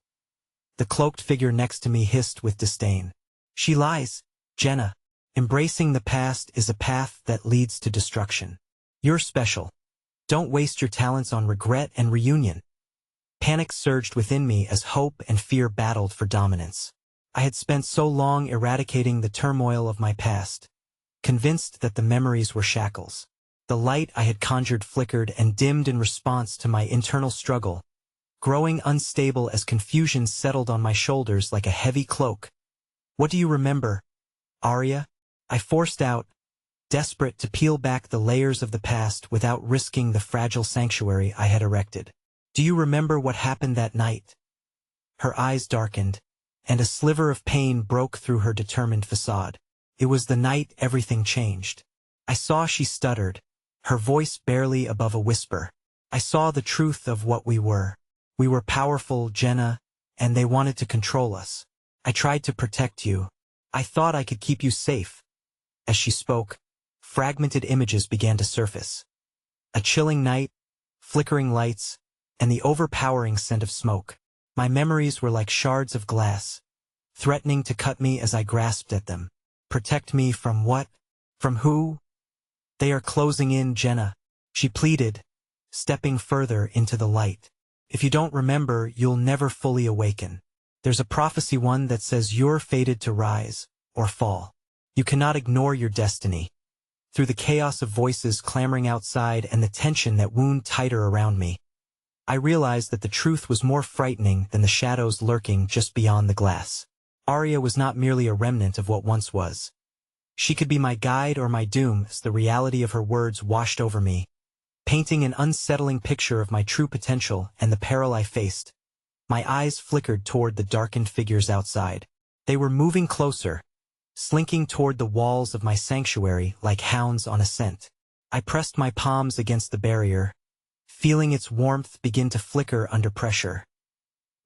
The cloaked figure next to me hissed with disdain. She lies, Jenna. Embracing the past is a path that leads to destruction. You're special. Don't waste your talents on regret and reunion. Panic surged within me as hope and fear battled for dominance. I had spent so long eradicating the turmoil of my past, convinced that the memories were shackles. The light I had conjured flickered and dimmed in response to my internal struggle, growing unstable as confusion settled on my shoulders like a heavy cloak. What do you remember, Arya? I forced out, desperate to peel back the layers of the past without risking the fragile sanctuary I had erected. Do you remember what happened that night? Her eyes darkened, and a sliver of pain broke through her determined facade. It was the night everything changed. I saw she stuttered, her voice barely above a whisper. I saw the truth of what we were. We were powerful, Jenna, and they wanted to control us. I tried to protect you. I thought I could keep you safe. As she spoke, fragmented images began to surface. A chilling night, flickering lights, and the overpowering scent of smoke. My memories were like shards of glass, threatening to cut me as I grasped at them. Protect me from what? From who? They are closing in, Jenna, she pleaded, stepping further into the light. If you don't remember, you'll never fully awaken. There's a prophecy one that says you're fated to rise, or fall. You cannot ignore your destiny. Through the chaos of voices clamoring outside and the tension that wound tighter around me, I realized that the truth was more frightening than the shadows lurking just beyond the glass. Arya was not merely a remnant of what once was. She could be my guide or my doom as the reality of her words washed over me, painting an unsettling picture of my true potential and the peril I faced. My eyes flickered toward the darkened figures outside. They were moving closer, slinking toward the walls of my sanctuary like hounds on a scent. I pressed my palms against the barrier, feeling its warmth begin to flicker under pressure.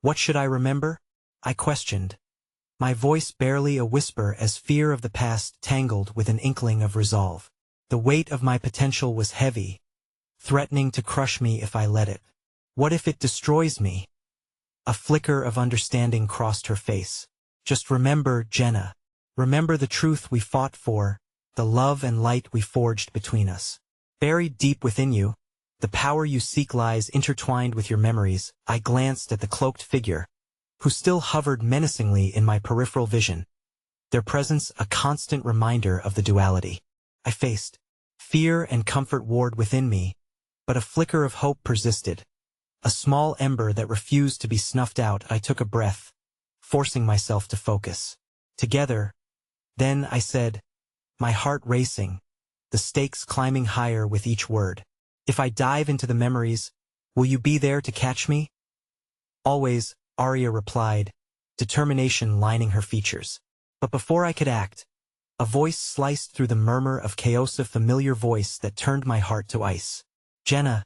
What should I remember? I questioned, my voice barely a whisper as fear of the past tangled with an inkling of resolve. The weight of my potential was heavy, threatening to crush me if I let it. What if it destroys me? A flicker of understanding crossed her face. Just remember, Jenna. Remember the truth we fought for, the love and light we forged between us. Buried deep within you, the power you seek lies intertwined with your memories. I glanced at the cloaked figure, who still hovered menacingly in my peripheral vision, their presence a constant reminder of the duality. I faced. Fear and comfort warred within me, but a flicker of hope persisted. A small ember that refused to be snuffed out. I took a breath, forcing myself to focus. Together, then I said, my heart racing, the stakes climbing higher with each word. If I dive into the memories, will you be there to catch me? Always, Arya replied, determination lining her features. But before I could act, a voice sliced through the murmur of chaos, a familiar voice that turned my heart to ice. Jenna,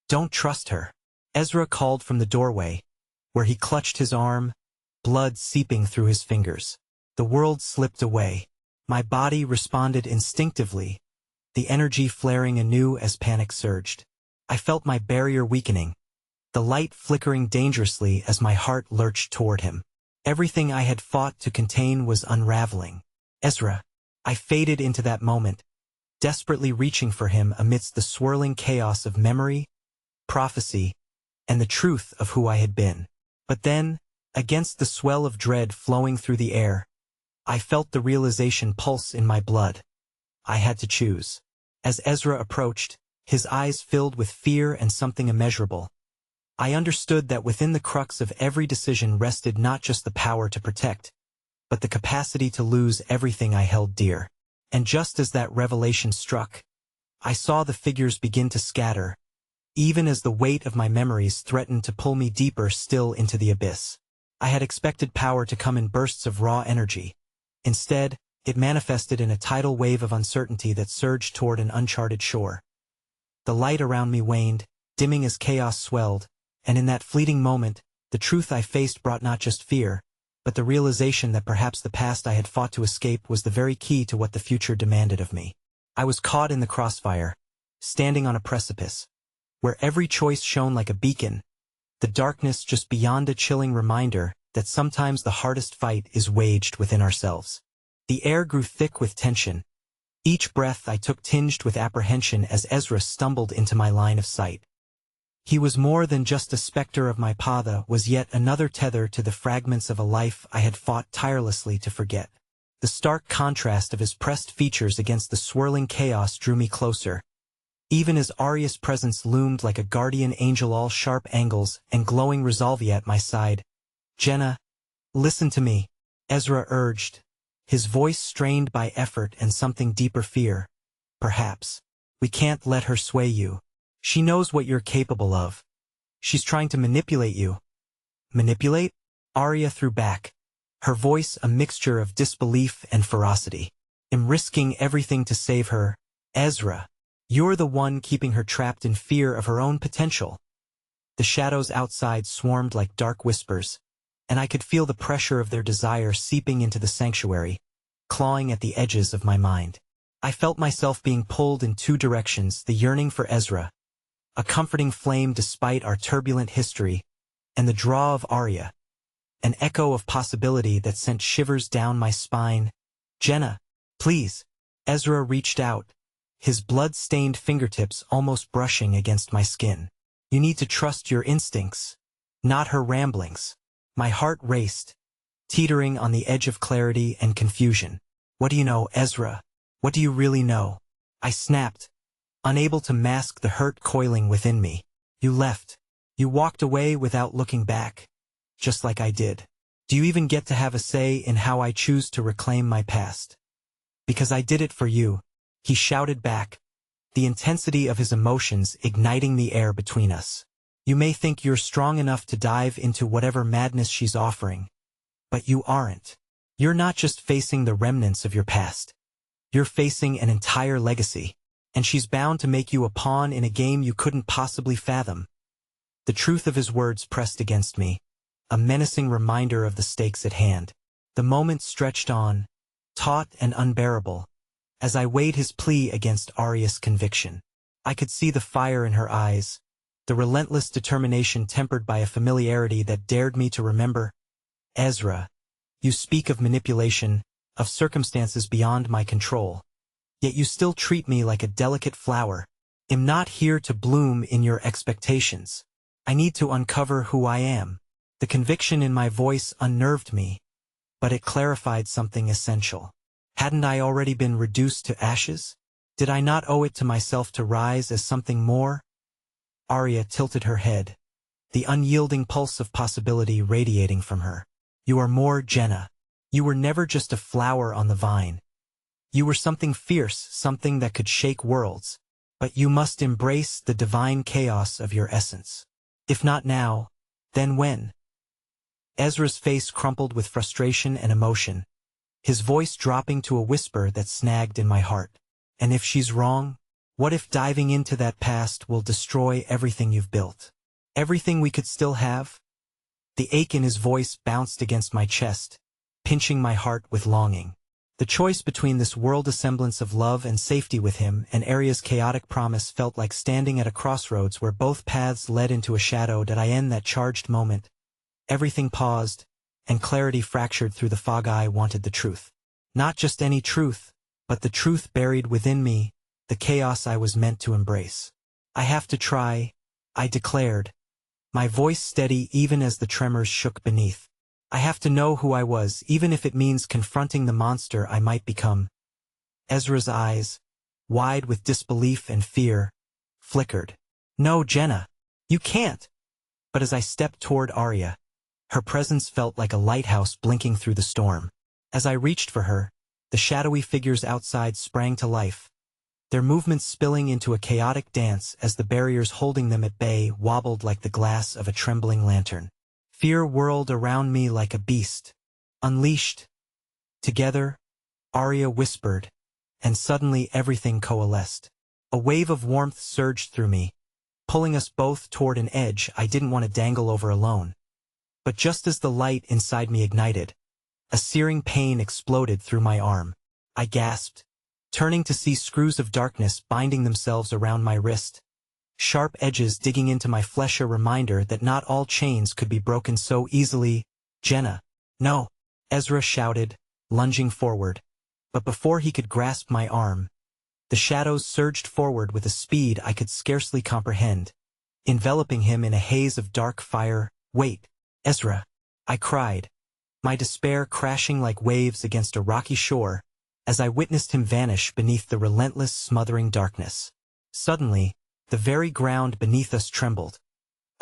don't trust her. Ezra called from the doorway, where he clutched his arm, blood seeping through his fingers. The world slipped away. My body responded instinctively, the energy flaring anew as panic surged. I felt my barrier weakening, the light flickering dangerously as my heart lurched toward him. Everything I had fought to contain was unraveling. Ezra. I faded into that moment, desperately reaching for him amidst the swirling chaos of memory, prophecy, and the truth of who I had been. But then, against the swell of dread flowing through the air, I felt the realization pulse in my blood. I had to choose. As Ezra approached, his eyes filled with fear and something immeasurable, I understood that within the crux of every decision rested not just the power to protect, but the capacity to lose everything I held dear. And just as that revelation struck, I saw the figures begin to scatter, even as the weight of my memories threatened to pull me deeper still into the abyss. I had expected power to come in bursts of raw energy. Instead, it manifested in a tidal wave of uncertainty that surged toward an uncharted shore. The light around me waned, dimming as chaos swelled, and in that fleeting moment, the truth I faced brought not just fear, but the realization that perhaps the past I had fought to escape was the very key to what the future demanded of me. I was caught in the crossfire, standing on a precipice, where every choice shone like a beacon, the darkness just beyond a chilling reminder that sometimes the hardest fight is waged within ourselves. The air grew thick with tension. Each breath I took tinged with apprehension as Ezra stumbled into my line of sight. He was more than just a specter of my patha, was yet another tether to the fragments of a life I had fought tirelessly to forget. The stark contrast of his pressed features against the swirling chaos drew me closer, even as Arya's presence loomed like a guardian angel, all sharp angles and glowing resolve at my side. "Jenna, listen to me," Ezra urged, his voice strained by effort and something deeper fear. "Perhaps. We can't let her sway you. She knows what you're capable of. She's trying to manipulate you." "Manipulate?" Arya threw back, her voice a mixture of disbelief and ferocity. "I'm risking everything to save her, Ezra. You're the one keeping her trapped in fear of her own potential." The shadows outside swarmed like dark whispers, and I could feel the pressure of their desire seeping into the sanctuary, clawing at the edges of my mind. I felt myself being pulled in two directions: the yearning for Ezra, a comforting flame despite our turbulent history, and the draw of Arya, an echo of possibility that sent shivers down my spine. "Jenna, please." Ezra reached out, his blood-stained fingertips almost brushing against my skin. "You need to trust your instincts, not her ramblings." My heart raced, teetering on the edge of clarity and confusion. "What do you know, Ezra? What do you really know?" I snapped, unable to mask the hurt coiling within me. "You left. You walked away without looking back, just like I did. Do you even get to have a say in how I choose to reclaim my past?" "Because I did it for you," he shouted back, the intensity of his emotions igniting the air between us. "You may think you're strong enough to dive into whatever madness she's offering, but you aren't. You're not just facing the remnants of your past. You're facing an entire legacy, and she's bound to make you a pawn in a game you couldn't possibly fathom." The truth of his words pressed against me, a menacing reminder of the stakes at hand. The moment stretched on, taut and unbearable, as I weighed his plea against Arya's conviction. I could see the fire in her eyes, the relentless determination tempered by a familiarity that dared me to remember. "Ezra, you speak of manipulation, of circumstances beyond my control. Yet you still treat me like a delicate flower. I'm not here to bloom in your expectations. I need to uncover who I am." The conviction in my voice unnerved me, but it clarified something essential. Hadn't I already been reduced to ashes? Did I not owe it to myself to rise as something more? Arya tilted her head, the unyielding pulse of possibility radiating from her. "You are more, Jenna. You were never just a flower on the vine. You were something fierce, something that could shake worlds. But you must embrace the divine chaos of your essence. If not now, then when?" Ezra's face crumpled with frustration and emotion, his voice dropping to a whisper that snagged in my heart. "And if she's wrong? What if diving into that past will destroy everything you've built? Everything we could still have?" The ache in his voice bounced against my chest, pinching my heart with longing. The choice between this world semblance of love and safety with him and Arya's chaotic promise felt like standing at a crossroads where both paths led into a shadow. Did I end that charged moment? Everything paused, and clarity fractured through the fog. I wanted the truth. Not just any truth, but the truth buried within me, the chaos I was meant to embrace. I have to try, I declared, my voice steady even as the tremors shook beneath. I have to know who I was, even if it means confronting the monster I might become. Ezra's eyes, wide with disbelief and fear, flickered. No, Jenna, you can't. But as I stepped toward Arya, her presence felt like a lighthouse blinking through the storm. As I reached for her, the shadowy figures outside sprang to life, their movements spilling into a chaotic dance as the barriers holding them at bay wobbled like the glass of a trembling lantern. Fear whirled around me like a beast, unleashed. Together, Arya whispered, and suddenly everything coalesced. A wave of warmth surged through me, pulling us both toward an edge I didn't want to dangle over alone. But just as the light inside me ignited, a searing pain exploded through my arm. I gasped, turning to see screws of darkness binding themselves around my wrist. Sharp edges digging into my flesh, a reminder that not all chains could be broken so easily. Jenna. No, Ezra shouted, lunging forward. But before he could grasp my arm, the shadows surged forward with a speed I could scarcely comprehend, enveloping him in a haze of dark fire. Wait, Ezra, I cried, my despair crashing like waves against a rocky shore as I witnessed him vanish beneath the relentless, smothering darkness. Suddenly, the very ground beneath us trembled,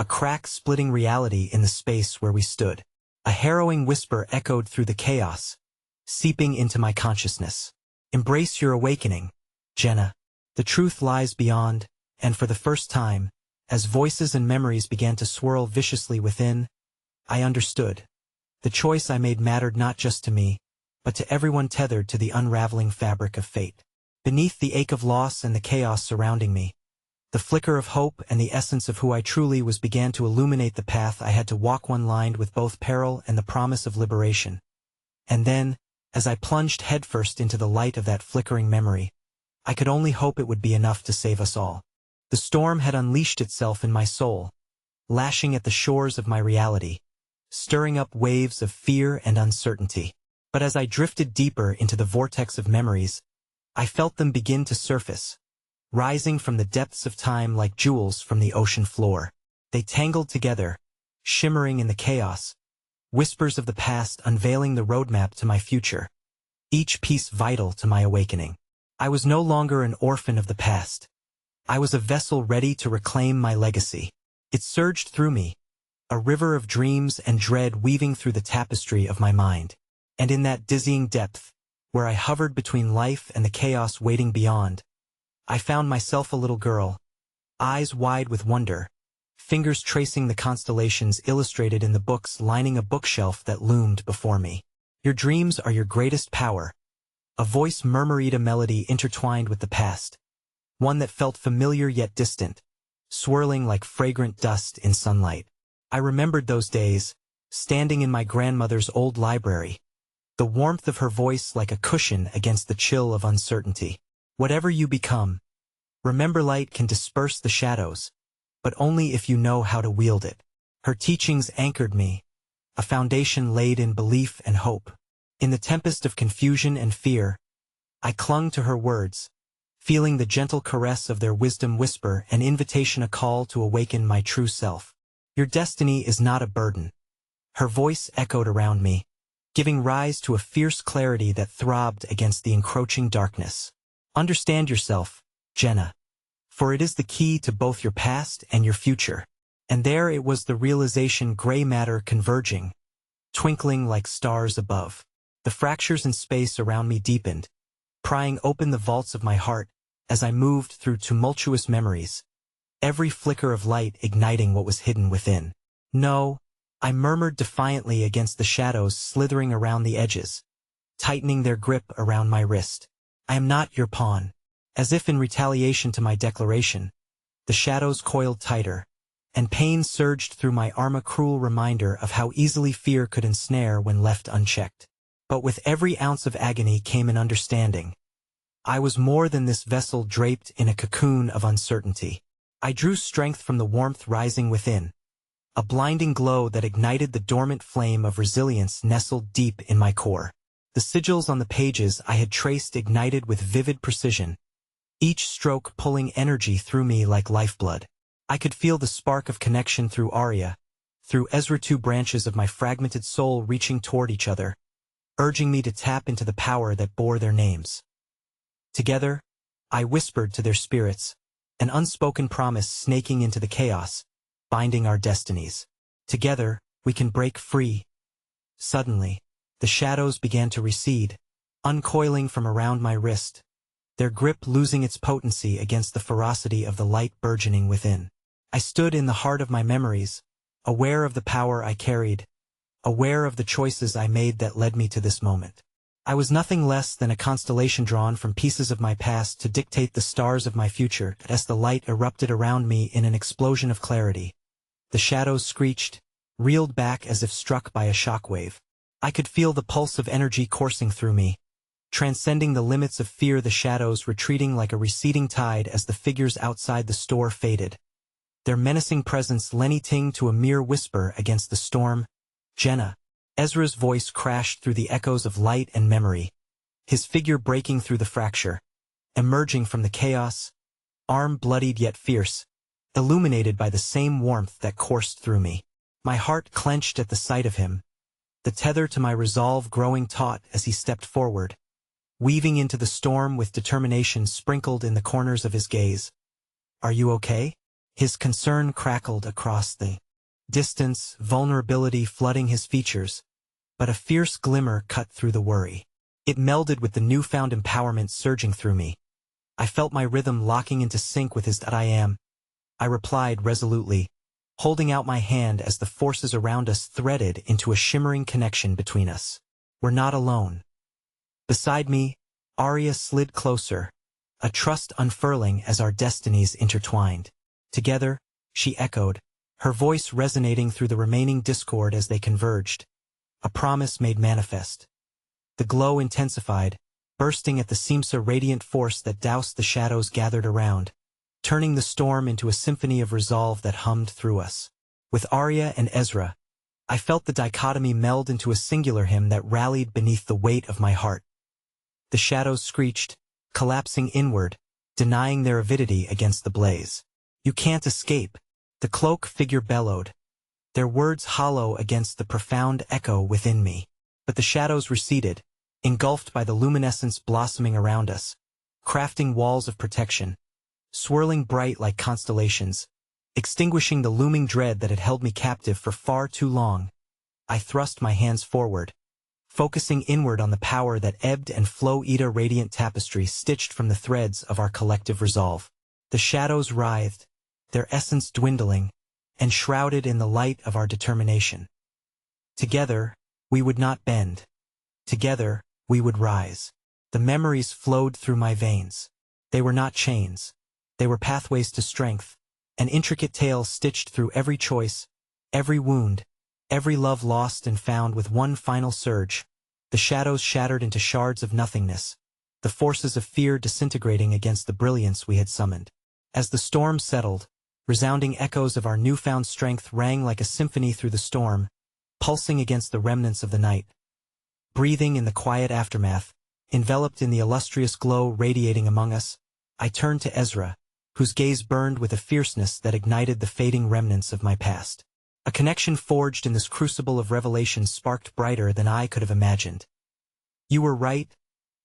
a crack splitting reality in the space where we stood. A harrowing whisper echoed through the chaos, seeping into my consciousness. Embrace your awakening, Jenna. The truth lies beyond, and for the first time, as voices and memories began to swirl viciously within, I understood. The choice I made mattered not just to me, but to everyone tethered to the unraveling fabric of fate. Beneath the ache of loss and the chaos surrounding me, the flicker of hope and the essence of who I truly was began to illuminate the path I had to walk, one lined with both peril and the promise of liberation. And then, as I plunged headfirst into the light of that flickering memory, I could only hope it would be enough to save us all. The storm had unleashed itself in my soul, lashing at the shores of my reality, stirring up waves of fear and uncertainty. But as I drifted deeper into the vortex of memories, I felt them begin to surface, rising from the depths of time like jewels from the ocean floor. They tangled together, shimmering in the chaos, whispers of the past unveiling the roadmap to my future, each piece vital to my awakening. I was no longer an orphan of the past. I was a vessel ready to reclaim my legacy. It surged through me, a river of dreams and dread weaving through the tapestry of my mind. And in that dizzying depth, where I hovered between life and the chaos waiting beyond, I found myself a little girl, eyes wide with wonder, fingers tracing the constellations illustrated in the books lining a bookshelf that loomed before me. Your dreams are your greatest power. A voice murmured, a melody intertwined with the past, one that felt familiar yet distant, swirling like fragrant dust in sunlight. I remembered those days, standing in my grandmother's old library, the warmth of her voice like a cushion against the chill of uncertainty. Whatever you become, remember light can disperse the shadows, but only if you know how to wield it. Her teachings anchored me, a foundation laid in belief and hope. In the tempest of confusion and fear, I clung to her words, feeling the gentle caress of their wisdom whisper, an invitation, a call to awaken my true self. Your destiny is not a burden. Her voice echoed around me, giving rise to a fierce clarity that throbbed against the encroaching darkness. Understand yourself, Jenna, for it is the key to both your past and your future. And there it was, the realization, gray matter converging, twinkling like stars above. The fractures in space around me deepened, prying open the vaults of my heart as I moved through tumultuous memories, every flicker of light igniting what was hidden within. No, I murmured defiantly against the shadows slithering around the edges, tightening their grip around my wrist. I am not your pawn. As if in retaliation to my declaration, the shadows coiled tighter, and pain surged through my arm, a cruel reminder of how easily fear could ensnare when left unchecked. But with every ounce of agony came an understanding. I was more than this vessel draped in a cocoon of uncertainty. I drew strength from the warmth rising within, a blinding glow that ignited the dormant flame of resilience nestled deep in my core. The sigils on the pages I had traced ignited with vivid precision, each stroke pulling energy through me like lifeblood. I could feel the spark of connection through Arya, through Ezra, two branches of my fragmented soul reaching toward each other, urging me to tap into the power that bore their names. Together, I whispered to their spirits, an unspoken promise snaking into the chaos, binding our destinies. Together, we can break free. Suddenly, the shadows began to recede, uncoiling from around my wrist, their grip losing its potency against the ferocity of the light burgeoning within. I stood in the heart of my memories, aware of the power I carried, aware of the choices I made that led me to this moment. I was nothing less than a constellation drawn from pieces of my past to dictate the stars of my future. As the light erupted around me in an explosion of clarity, the shadows screeched, reeled back as if struck by a shockwave. I could feel the pulse of energy coursing through me, transcending the limits of fear, the shadows retreating like a receding tide as the figures outside the store faded, their menacing presence limiting to a mere whisper against the storm. Jenna. Ezra's voice crashed through the echoes of light and memory, his figure breaking through the fracture, emerging from the chaos, arm bloodied yet fierce, illuminated by the same warmth that coursed through me. My heart clenched at the sight of him, the tether to my resolve growing taut as he stepped forward, weaving into the storm with determination sprinkled in the corners of his gaze. "Are you okay?" His concern crackled across the distance, vulnerability flooding his features, but a fierce glimmer cut through the worry. It melded with the newfound empowerment surging through me. I felt my rhythm locking into sync with his. "I am," I replied resolutely, holding out my hand as the forces around us threaded into a shimmering connection between us. "We're not alone." Beside me, Arya slid closer, a trust unfurling as our destinies intertwined. "Together," she echoed, her voice resonating through the remaining discord as they converged, a promise made manifest. The glow intensified, bursting at the seams, a radiant force that doused the shadows gathered around, turning the storm into a symphony of resolve that hummed through us. With Arya and Ezra, I felt the dichotomy meld into a singular hymn that rallied beneath the weight of my heart. The shadows screeched, collapsing inward, denying their avidity against the blaze. "You can't escape," the cloak figure bellowed, their words hollow against the profound echo within me. But the shadows receded, engulfed by the luminescence blossoming around us, crafting walls of protection, swirling bright like constellations, extinguishing the looming dread that had held me captive for far too long. I thrust my hands forward, focusing inward on the power that ebbed and flowed, a radiant tapestry stitched from the threads of our collective resolve. The shadows writhed, their essence dwindling, and shrouded in the light of our determination. Together, we would not bend. Together, we would rise. The memories flowed through my veins. They were not chains. They were pathways to strength, an intricate tale stitched through every choice, every wound, every love lost and found. With one final surge, the shadows shattered into shards of nothingness, the forces of fear disintegrating against the brilliance we had summoned. As the storm settled, resounding echoes of our newfound strength rang like a symphony through the storm, pulsing against the remnants of the night. Breathing in the quiet aftermath, enveloped in the illustrious glow radiating among us, I turned to Ezra, whose gaze burned with a fierceness that ignited the fading remnants of my past. A connection forged in this crucible of revelation sparked brighter than I could have imagined. "You were right,"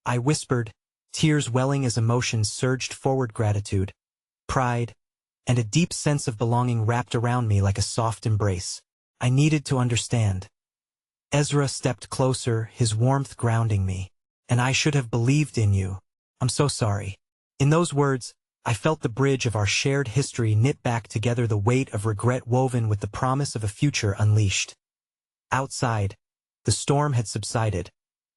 I whispered, tears welling as emotions surged forward. Gratitude, pride, and a deep sense of belonging wrapped around me like a soft embrace. I needed to understand. Ezra stepped closer, his warmth grounding me. "And I should have believed in you. I'm so sorry." In those words, I felt the bridge of our shared history knit back together, the weight of regret woven with the promise of a future unleashed. Outside, the storm had subsided,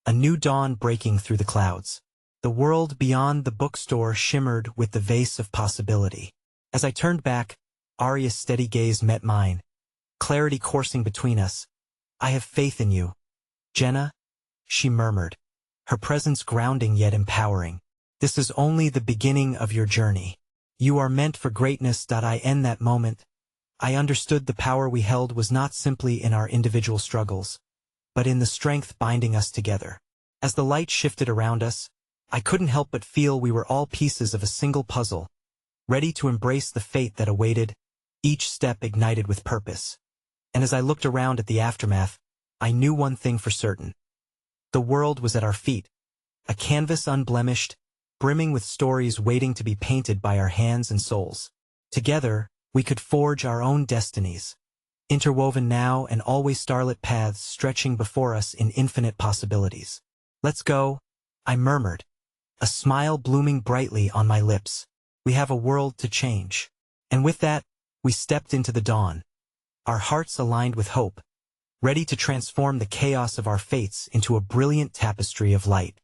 a new dawn breaking through the clouds. The world beyond the bookstore shimmered with the vase of possibility. As I turned back, Arya's steady gaze met mine, clarity coursing between us. "I have faith in you, Jenna," she murmured, her presence grounding yet empowering. "This is only the beginning of your journey. You are meant for greatness." In that moment, I understood the power we held was not simply in our individual struggles, but in the strength binding us together. As the light shifted around us, I couldn't help but feel we were all pieces of a single puzzle, ready to embrace the fate that awaited, each step ignited with purpose. And as I looked around at the aftermath, I knew one thing for certain. The world was at our feet, a canvas unblemished, brimming with stories waiting to be painted by our hands and souls. Together, we could forge our own destinies, interwoven now and always starlit paths stretching before us in infinite possibilities. "Let's go," I murmured, a smile blooming brightly on my lips. "We have a world to change." And with that, we stepped into the dawn, our hearts aligned with hope, ready to transform the chaos of our fates into a brilliant tapestry of light.